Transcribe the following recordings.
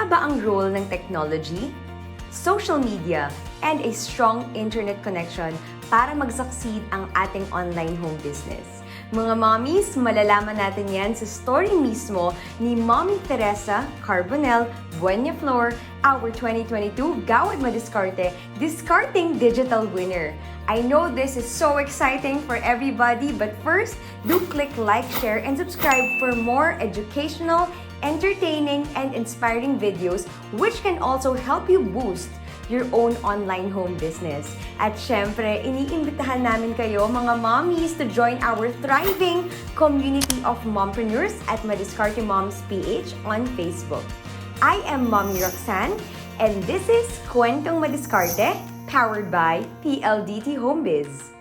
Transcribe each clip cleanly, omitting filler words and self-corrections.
ba ang role ng technology, social media, and a strong internet connection para mag-succeed ang ating online home business? Mga mommies, malalaman natin yan sa story mismo ni Mommy Teresa Carbonel-Buenaflor, our 2022 Gawad Madiskarte Discarding Digital winner. I know this is so exciting for everybody, but first, do click like, share, and subscribe for more educational, entertaining, and inspiring videos which can also help you boost your own online home business. At syempre, iniimbitahan namin kayo mga mommies to join our thriving community of mompreneurs at Madiskarte Moms PH on Facebook. I am Mommy Roxanne, and this is Kwentong Madiskarte, powered by PLDT Homebiz.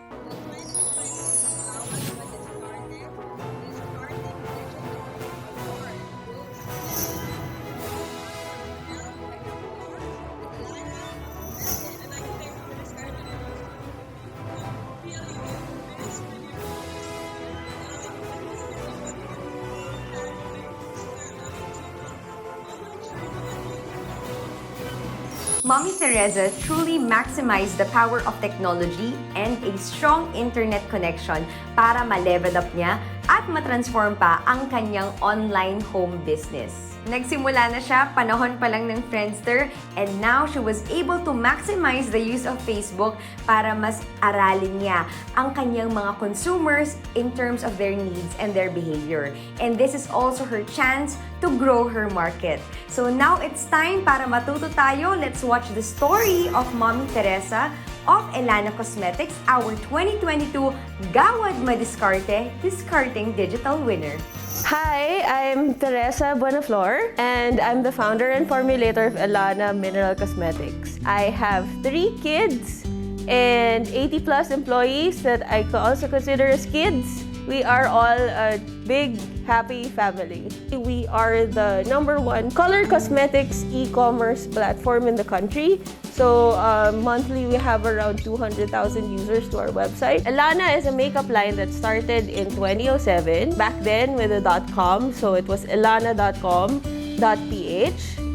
Mommy Teresa truly maximized the power of technology and a strong internet connection para ma-level up niya at matransform pa ang kanyang online home business. Nagsimula na siya panahon pa lang ng Friendster, and now she was able to maximize the use of Facebook para mas aralin niya ang kanyang mga consumers in terms of their needs and their behavior. And this is also her chance to grow her market. So now it's time para matuto tayo. Let's watch the story of Mommy Teresa of Elana Cosmetics, our 2022 Gawad Madiskarte Discarding Digital winner. Hi, I'm Teresa Buenaflor, and I'm the founder and formulator of Elana Mineral Cosmetics. I have 3 kids and 80 plus employees that I also consider as kids. We are all a big, happy family. We are the #1 color cosmetics e-commerce platform in the country. So monthly, we have around 200,000 users to our website. Elana is a makeup line that started in 2007. Back then with a .com, so it was elana.com.ph.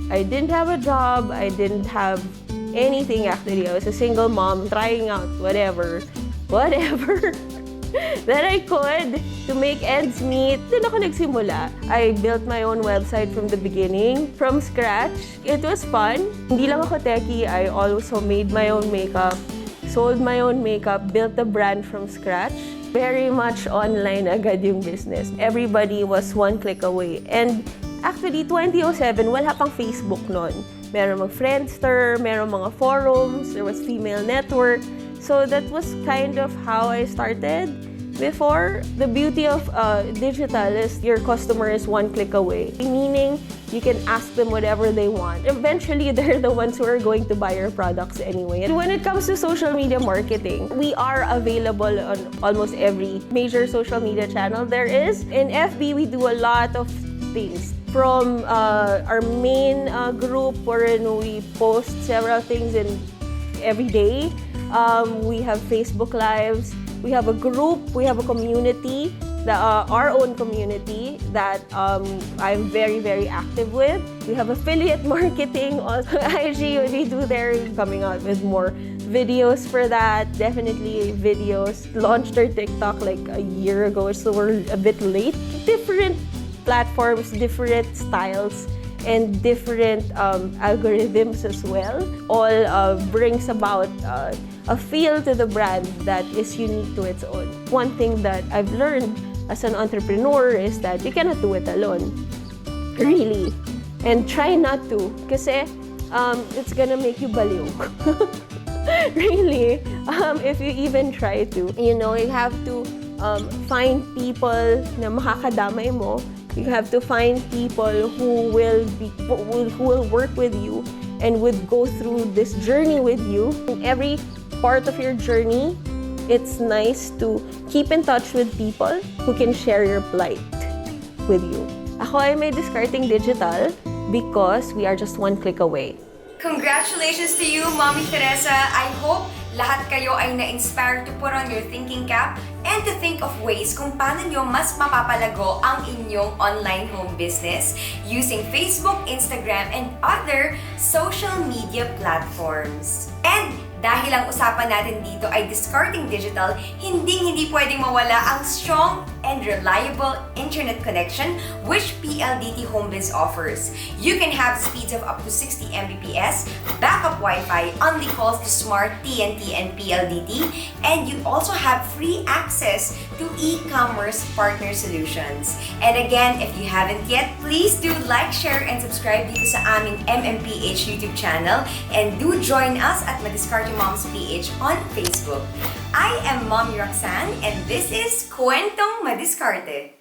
I didn't have a job. I didn't have anything actually. I was a single mom trying out whatever that I could to make ends meet. Doon ako nagsimula. I built my own website from the beginning, from scratch. It was fun. Hindi lang ako techie. I also made my own makeup, sold my own makeup, built a brand from scratch. Very much online agad yung business. Everybody was one click away. And actually, 2007, wala pang Facebook noon. Meron mga Friendster, meron mga forums, there was female network. So that was kind of how I started. Before, the beauty of digital is your customer is one click away. Meaning, you can ask them whatever they want. Eventually, they're the ones who are going to buy your products anyway. And when it comes to social media marketing, we are available on almost every major social media channel there is. In FB, we do a lot of things. From our main group wherein we post several things in every day. We have Facebook Lives, we have a group, we have a community, our own community that I'm very, very active with. We have affiliate marketing on IG, we do there, coming out with more videos for that. Definitely videos. Launched our TikTok like a year ago, so we're a bit late. Different platforms, different styles, and different algorithms as well. All brings about a feel to the brand that is unique to its own. One thing that I've learned as an entrepreneur is that you cannot do it alone. Really. And try not to. Kasi it's gonna make you baliw. Really. If you even try to. You know, you have to find people na makakadamay mo. You have to find people who will work with you and would go through this journey with you. In every part of your journey, it's nice to keep in touch with people who can share your plight with you. Ako ay may Discarding Digital because we are just one click away. Congratulations to you, Mommy Teresa. I hope lahat kayo ay na-inspire to put on your thinking cap and to think of ways kung paano nyo mas mapapalago ang inyong online home business using Facebook, Instagram, and other social media platforms. And dahil ang usapan natin dito ay discarding digital, hindi pwedeng mawala ang strong and reliable internet connection which PLDT HomeBiz offers. You can have speeds of up to 60 Mbps, backup Wi-Fi, only calls to Smart, TNT, and PLDT, and you also have free access to e-commerce partner solutions. And again, if you haven't yet, please do like, share, and subscribe dito sa aming MMPH YouTube channel, and do join us at Madiskarte Moms PH on Facebook. I am Mommy Roxanne, and this is Kwentong Madiskarte.